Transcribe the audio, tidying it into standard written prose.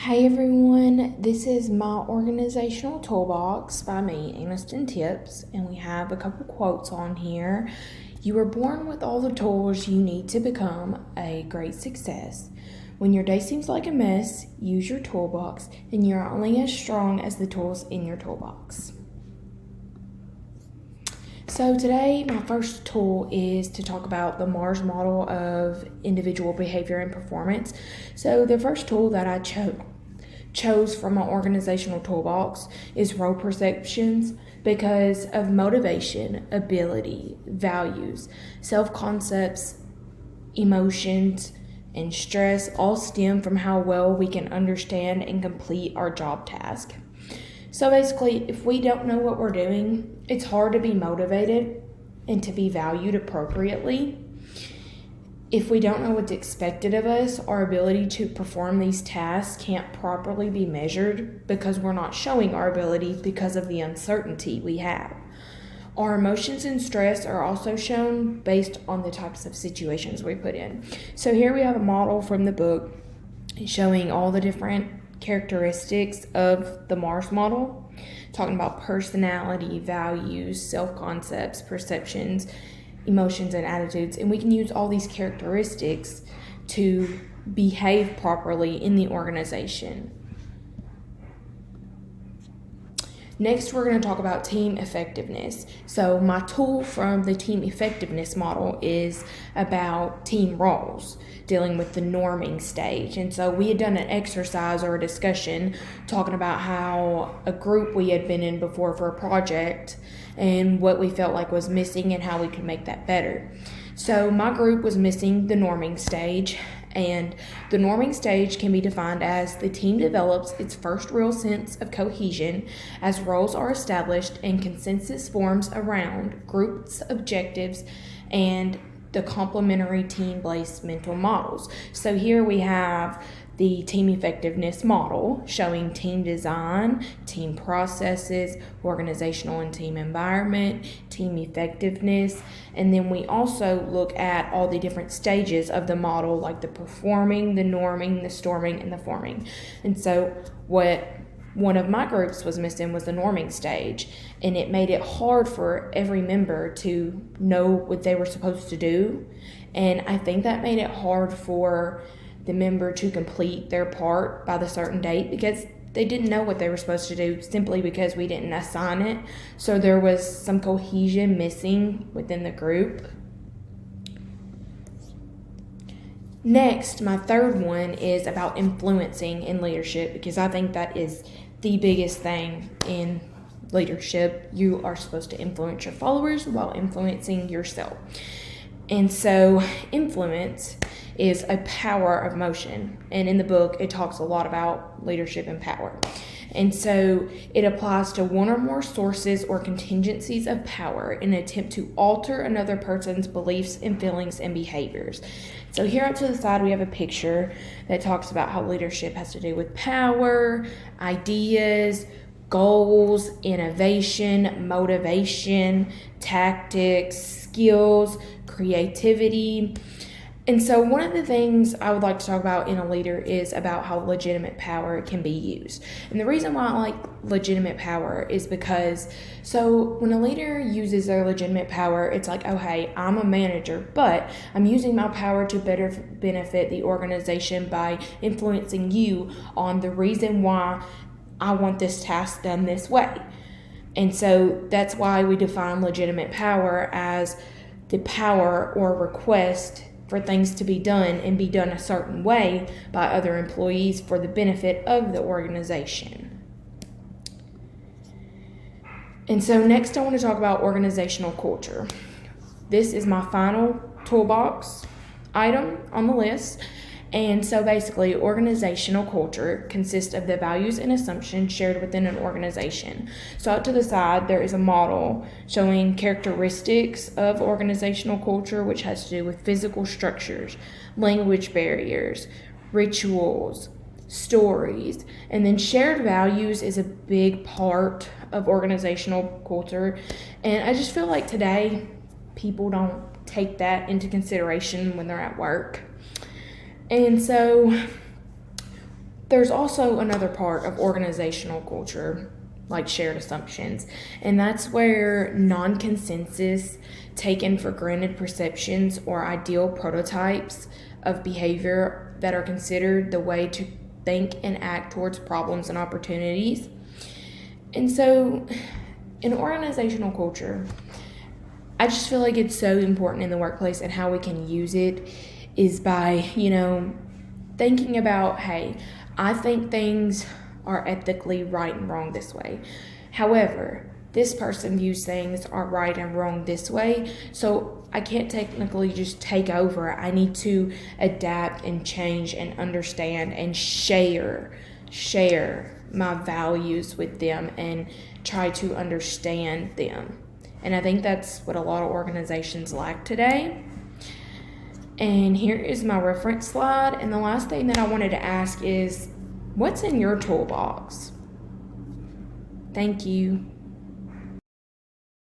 Hey everyone, this is my organizational toolbox by me, Aniston Tips, and we have a couple quotes on here. You were born with all the tools you need to become a great success. When your day seems like a mess, use your toolbox, and you're only as strong as the tools in your toolbox. So today, my first tool is to talk about the Mars model of individual behavior and performance. So the first tool that I chose from my organizational toolbox is role perceptions because of motivation, ability, values, self-concepts, emotions, and stress all stem from how well we can understand and complete our job task. So basically, if we don't know what we're doing, it's hard to be motivated and to be valued appropriately. If we don't know what's expected of us, our ability to perform these tasks can't properly be measured because we're not showing our ability because of the uncertainty we have. Our emotions and stress are also shown based on the types of situations we put in. So here we have a model from the book showing all the different characteristics of the Mars model, talking about personality, values, self-concepts, perceptions, emotions, and attitudes. And we can use all these characteristics to behave properly in the organization. Next, we're going to talk about team effectiveness. So my tool from the team effectiveness model is about team roles, dealing with the norming stage. And so we had done an exercise or a discussion talking about how a group we had been in before for a project and what we felt like was missing and how we could make that better. So my group was missing the norming stage, and the norming stage can be defined as the team develops its first real sense of cohesion as roles are established and consensus forms around groups' objectives and the complementary team-based mental models. So here we have the team effectiveness model showing team design, team processes, organizational and team environment, team effectiveness, and then we also look at all the different stages of the model, like the performing, the norming, the storming, and the forming. And so what one of my groups was missing was the norming stage, and it made it hard for every member to know what they were supposed to do. And I think that made it hard for the member to complete their part by the certain date because they didn't know what they were supposed to do simply because we didn't assign it. So there was some cohesion missing within the group. Next, my third one is about influencing in leadership because I think that is the biggest thing in leadership. You are supposed to influence your followers while influencing yourself. And so influence is a power of motion. And in the book, it talks a lot about leadership and power. And so it applies to one or more sources or contingencies of power in an attempt to alter another person's beliefs and feelings and behaviors. So here up to the side, we have a picture that talks about how leadership has to do with power, ideas, goals, innovation, motivation, tactics, skills, creativity. And so one of the things I would like to talk about in a leader is about how legitimate power can be used. And the reason why I like legitimate power is because when a leader uses their legitimate power, it's like, oh, hey, I'm a manager, but I'm using my power to better benefit the organization by influencing you on the reason why I want this task done this way. And so that's why we define legitimate power as the power or request for things to be done and be done a certain way by other employees for the benefit of the organization. And so next I want to talk about organizational culture. This is my final toolbox item on the list. And so basically, organizational culture consists of the values and assumptions shared within an organization. So out to the side, there is a model showing characteristics of organizational culture, which has to do with physical structures, language barriers, rituals, stories, and then shared values is a big part of organizational culture. And I just feel like today, people don't take that into consideration when they're at work. And so there's also another part of organizational culture, like shared assumptions, and that's where non-consensus, taken for granted perceptions, or ideal prototypes of behavior that are considered the way to think and act towards problems and opportunities. And so, in organizational culture, I just feel like it's so important in the workplace, and how we can use it is by, thinking about, hey, I think things are ethically right and wrong this way. However, this person views things are right and wrong this way, so I can't technically just take over. I need to adapt and change and understand and share my values with them and try to understand them. And I think that's what a lot of organizations lack today. And here is my reference slide. And the last thing that I wanted to ask is, what's in your toolbox? Thank you.